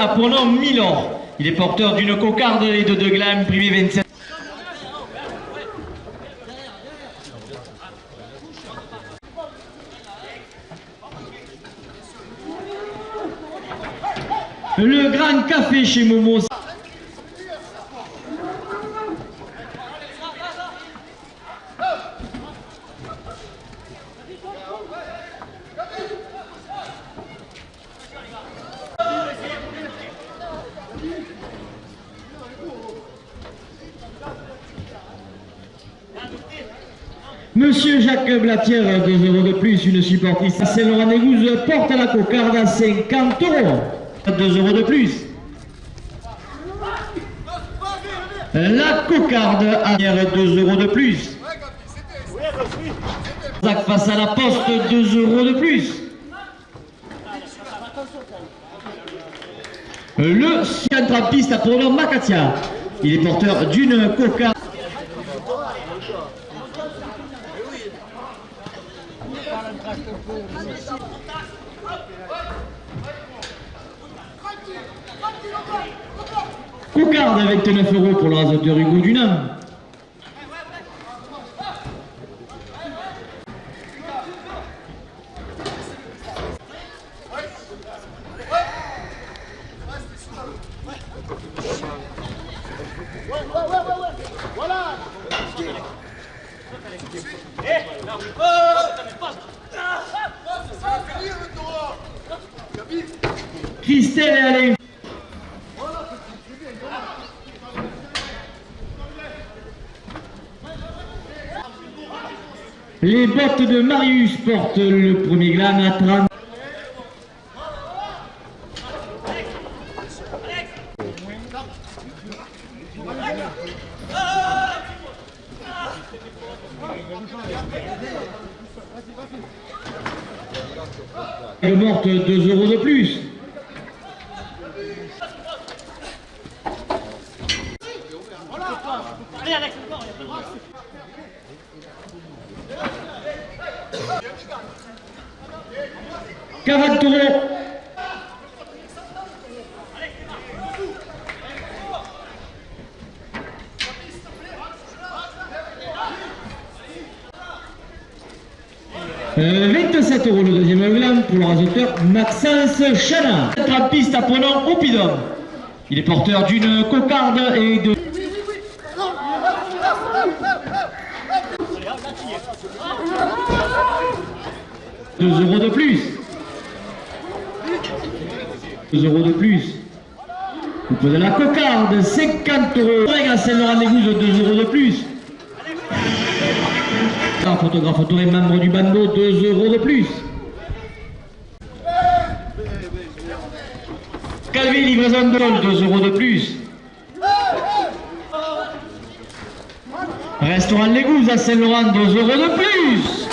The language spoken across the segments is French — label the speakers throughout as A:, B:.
A: Apollon Milor. Il est porteur d'une cocarde et de 2 glands, prix 27. Le Grand Café chez Momo. Monsieur Jacques Blatière, 2 € de plus, une supportrice à Saint-Laurent-des-Gouzes porte la cocarde à 50 €. 2 € de plus. La cocarde à 2 € de plus. Face à la poste, 2 € de plus. Le centrapiste Apollon Macatia. Il est porteur d'une cocarde. Cocarde avec 29 € pour le rasoteur Hugo Dunham. Christelle et Alain. Les bottes de Marius portent le premier gland à 30. Elle morte 2 € de plus. Cavantoro. Euh, 27 € le deuxième gland pour le rasoteur Maxence Chana. Trappiste Apollon Opidum. Il est porteur d'une cocarde et de... Deux € de plus. 2 € de plus. Coupe de la cocarde, 50 €. À Saint-Laurent-des-Gouzes, 2 € de plus. Un photographe autoré membre du bando, 2 € de plus. Calvé livraison de vol, 2 € de plus. Restaurant Les Gouzes à Saint-Laurent, 2 € de plus.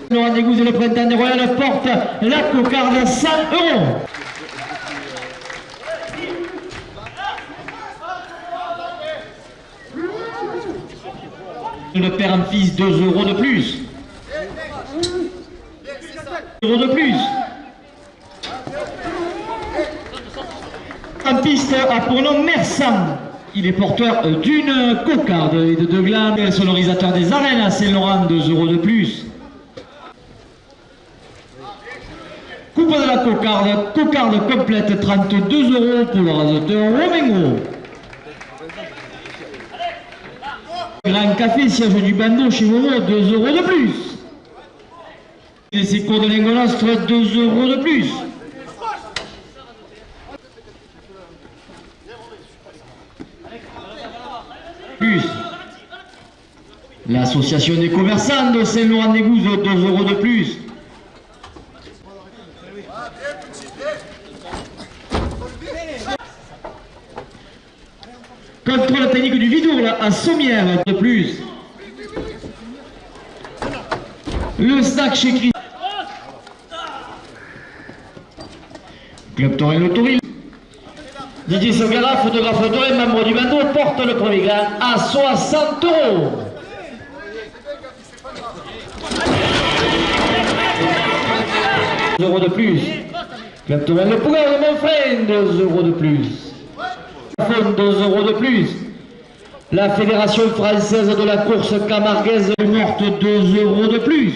A: Saint-Laurent-des-Gouzes et le Printemps des Royales porte la cocarde à 100 €. Le père en fils, 2 € de plus. 2 € de plus. En piste, Apollon Mersan. Il est porteur d'une cocarde et de 2 glands. Le sonorisateur des arènes à Saint-Laurent, 2 € de plus. Coupe de la cocarde, cocarde complète, 32 € pour le rasoteur Romengo. Grand Café, siège du bando chez Momo, 2 € de plus. Et ses cours de Lingonostre, 2 € de plus. Plus. L'association des commerçants de Saint-Laurent-des-Gouzes, 2 € de plus. Contrôle technique du Vidourle à Sommières, de plus. Le snack chez Chris. Club Torel Autoril. Didier Sogara, photographe autoré, membre du bando, porte le premier gland à 60 €. 2 € de plus. Exactement. Le pouvoir de mon frère, 2 euros de plus. 2 euros de plus. La Fédération française de la course camarguaise morte, 2 euros de plus.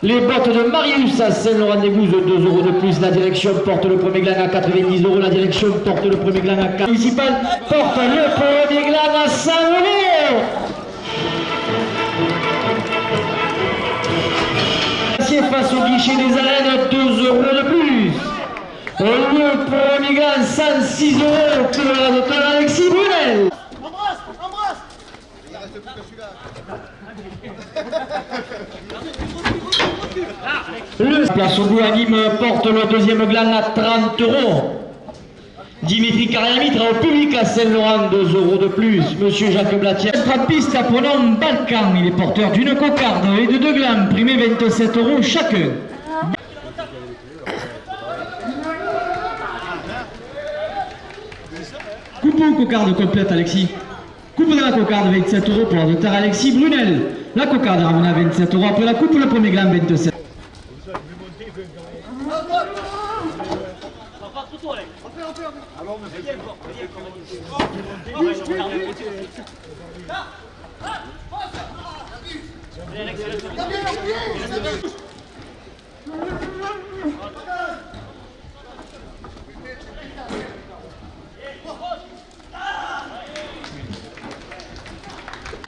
A: Les bottes de Marius à Saint-Laurent-des-Gouzes, 2 euros de plus. La direction porte le premier gland à 90 euros. La direction porte le premier gland à 4. Municipal porte le premier gland à 100 euros. Face au guichet des arènes, 2 euros de plus. Le premier gland, 106 euros pour le docteur Alexis Brunel. Le place au Gouanime porte le deuxième gland à 30 euros. Dimitri Kariamitre au public à Saint-Laurent, 2 euros de plus. Monsieur Jacques Blatier, trappiste à pronom Balkan, il est porteur d'une cocarde et de 2 glands, primés 27 euros chacun. Coupe ou cocarde complète, Alexis? Coupe de la cocarde, 27 euros pour le docteur Alexis Brunel. La cocarde ramène à 27 euros. Après la coupe, le premier gland, 27.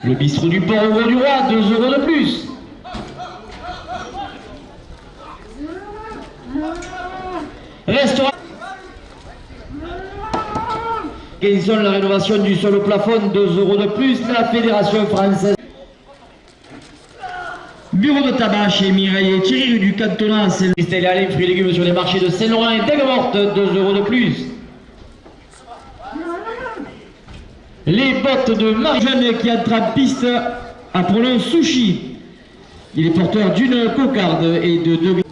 A: Le bistrot du port au du roi, 2 euros de plus. Restaurant. Organisation de la rénovation du sol au plafond, 2 euros de plus. La Fédération française. Bureau de tabac chez Mireille et Thierry du cantonat. Christelle et Alain, fruits et légumes sur les marchés de Saint-Laurent et d'Aigues-Mortes, 2 euros de plus. Les bottes de Marie-Jeanne qui attrape piste à pronom Sushi. Il est porteur d'une cocarde et de 2.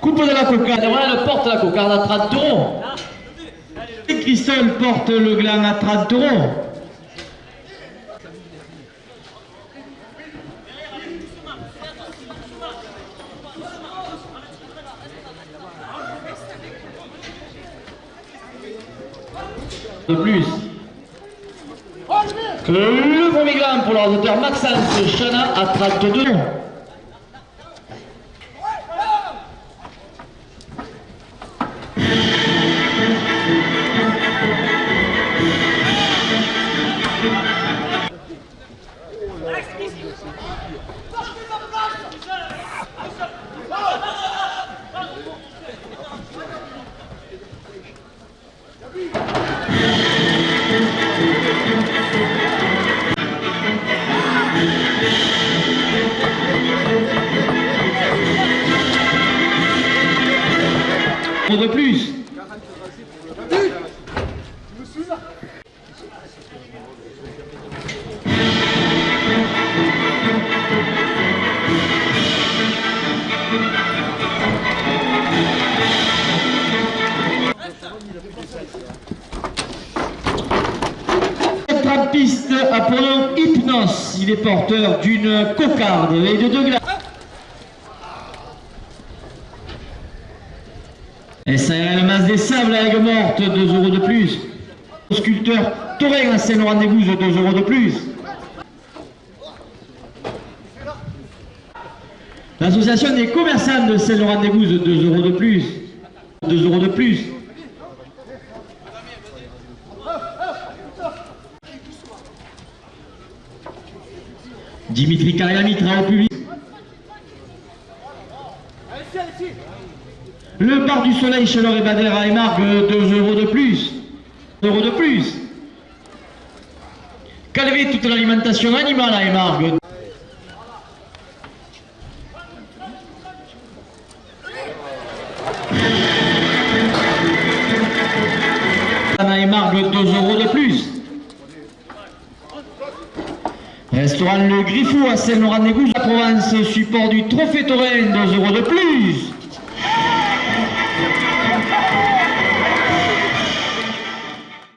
A: Coupe de la cocarde. Elle porte la cocarde à 30 euros. Et Christelle porte le gland à 30 euros. De plus. Le premier gland pour l'ordinateur Maxence Chana à 32 euros. De plus. Trappiste à pronom Hypnos, il est porteur d'une cocarde et de 2 glands. SARL Masse des Sables à Aigues-Mortes, 2 euros de plus. Sculpteur Torren à Saint-Laurent-des-Gouzes, 2 euros de plus. L'association des commerçants de Saint-Laurent-des-Gouzes, 2 euros de plus. 2 euros de plus. Dimitri Kariamitra au public. Le bar du soleil chez Laure et Bader à Émargues, 2 euros de plus. 2 euros de plus. Calvé toute l'alimentation animale à Émargues. À Émargues, 2 euros de plus. Restaurant Le Griffou à Saint-Laurent-des-Gouzes, la Provence, support du Trophée Torren, 2 euros de plus.